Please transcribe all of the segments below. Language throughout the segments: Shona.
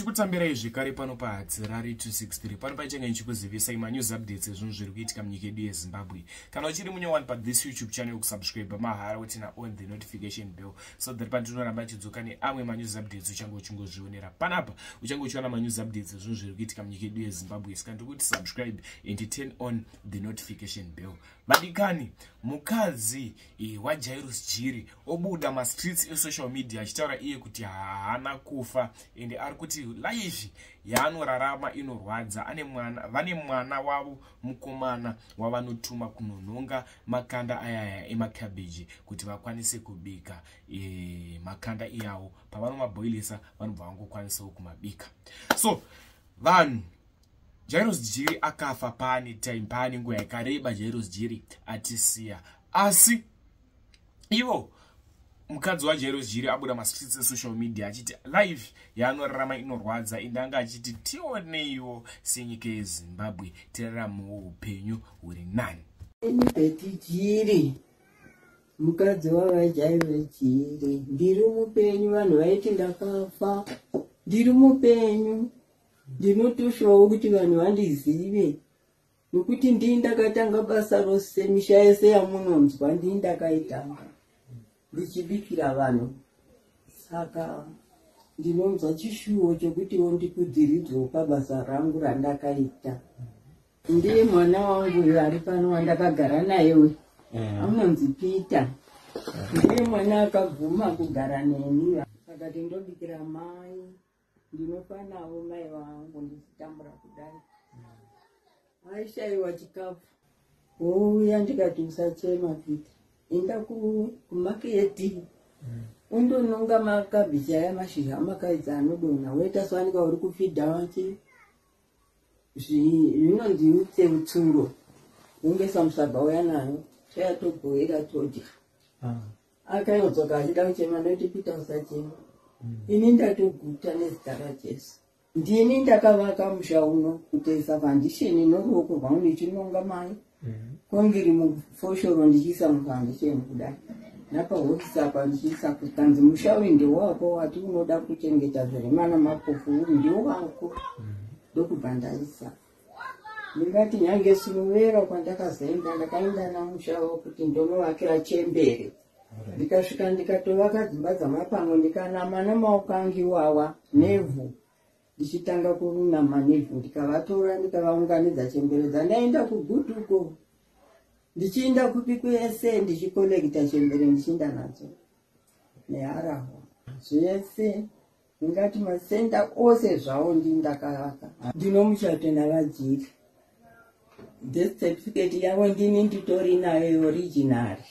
Tikutambirai zvekare pano paHadzirari 263 pano pachenga nichikuzivisai manews updates ezvinhu zviri kuitika munyika yedu yeZimbabwe. Kana uchiri munyowani pathis YouTube channel kusubscribe mahara utina on the notification bell so that patinoramba tidzoka neamwe manews updates uchange uchingozvionera. Panapa uchange uchiona manews updates ezvinhu zviri kuitika munyika yedu yeZimbabwe. Saka ndikuti subscribe and turn on the notification bell. Madikani, mukadzi waJairus Jiri obuda mastreets esocial media achitaura iye kuti haana kufa ende ari kuti life yaanorarama inorwadza. Vane mwana wavo mukomana wavanotuma kunonhonga makanda ayaya emacabbage kuti vakwanise kubika makanda iyawo. Pavanomaboilisa vanobva vangokwanisawo kumabika. So vanhu, Jairus Jiri akafa pane nguva yakareba Jairus Jiri atisiya. Asi ivo mukadzi waJairus Jiri abuda mastreets esocial media achiti life yaanorarama inorwadza ende anga achiti tioneiwo senyika yeZimbabwe tiraramewo upenyu huri nani. Beti Jiri, mukadzi waJairus Jiri, ndiri mupenyu. Vanhu vaiti ndakafa, ndiri mupenyu. Ndinotoshowo kuti vanhu vandizive nokuti ndii ndakatanga basa rose, misha yese yamunonzwa ndii ndakaitanga ndichibikira vanhu. Saka ndinonzwa chishuwo chokuti ndikudziridzwo pabasa rangu randakaita. Ndiye mwana wangu ari pano wandakagara naye anonzi Peter. Ndiye mwana akabvuma kugara neni. Saka ndinobikira mai, ndinofanawo mai vangu ndichitambura kudai. Aishaiwa chikafu. Ouya ndikati usachema Peter, enda kumaketi undononga makabichi aya mashizha amakaidza anodonha woitaswanika uri kufidha wachi zvinonzi utsuro ungesa musaga uya nayo chayatogoera todya. Akainodzoka achida kuchema ndoti Peter usachema. Ini ndatoguta nezita raJesu. Ndini ndakavaka musha uno kutoisa foundation noruoko rwangu ndichinonga mai. Kongiri mufoshoro ndichiisa mufoundation kudai. Napahofisi apa ndichiisa kukanzi musha uyu ndewako wati unoda kuchengeta zviremana mapofu ndiwo wako. Ndokubva ndaisa. Ndingati nyange sunuvera kwandakazoenda ndakaenda namusha kuti ndonovakira chembere. Ndikasvika ndikatovaka dzimba dzamapango ndikanama namaoko angiwawa nevhu. Ndichitanga kunama nevhu ndikavatora ndikavaunganidza chembere dzandaenda kugutuko. Ndichienda kupiku yese ndichikolekita chembere ndichienda nadzo neharahwa zvese. Ndingati masenda ose zvawo ndindakavaka. Ndinomuchato navaJiri. Death certificate yavo ndini nditori nayo originary.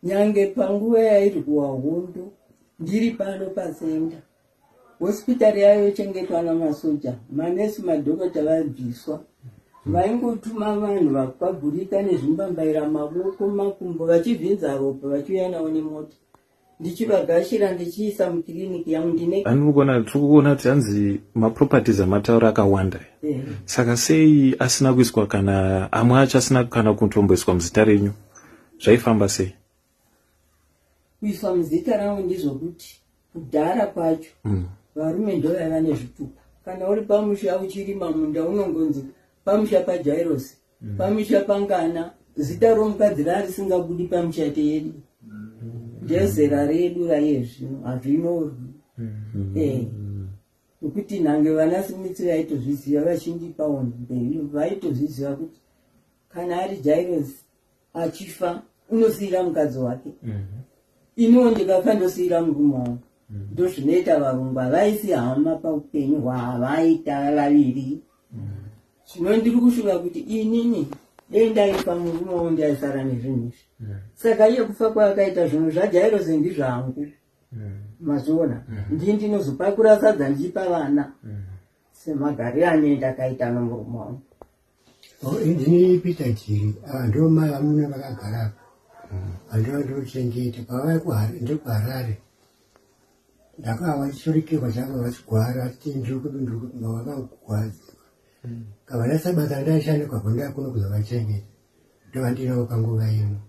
Nyange panguva yairi kuwahundu ndiri pano pasenda. Hospitari yayo chengetwa namasoja, manesi madhokota vabviswa. Vaingotuma vanhu vakagurika nezvimbambaira maboko makumbo vachivhinza ropa vachiuya nawo nemota. Ndichivagashira ndichiisa mukiriniki yangu ndine. Tirikuona kuti hanzi maproperties amataura akawanda. Saka sei asina kuiswa kana amwe acho asina kana kutomboiswa muzita renyu? Zvaifamba sei? Kuiswa muzita rangu ndizvokuti kudhara kwacho varume ndovaiva nezvitupa. Kana uri pamusha uchirima munda unongonzi pamusha paJairus, pamusha pangana. Zita romukadzi risingabudi pamushate yedu. Ndezera redu raizvino hazvinyorwi. Nokuti nange vanaSmith vaitozviziva vachindipawo mberi vaitozviziva kuti kana ari Jairus achifa unosiyira mukadzi wake. Ino ndikakandosiyira murume wangu. Ndozvinoita varungu havaisi hama paupenyu hwavaita vaviri. Zvino ndiri kushuva kuti inini dei ndaipa murume wangu ndaisara nezvinhu izvi. Saka iye kufa kwaakaita zvinhu zvaJairus ndizvangu. Mazviona? Ndii ndinozopakura sadza ndichipa vana semagariro ane ndakaita nomurume wangu. Ndini Peter Jiri, ndo mai vamuna vakagara andochengeta ndikuHarare. Ndakava chisurikirwa changu vachigwara ati ndikutinga vakagwadziwa. Kavana sabasa ndaishandikwa kwandakona kuzovachengeta. Ndovandinawo panguva ino.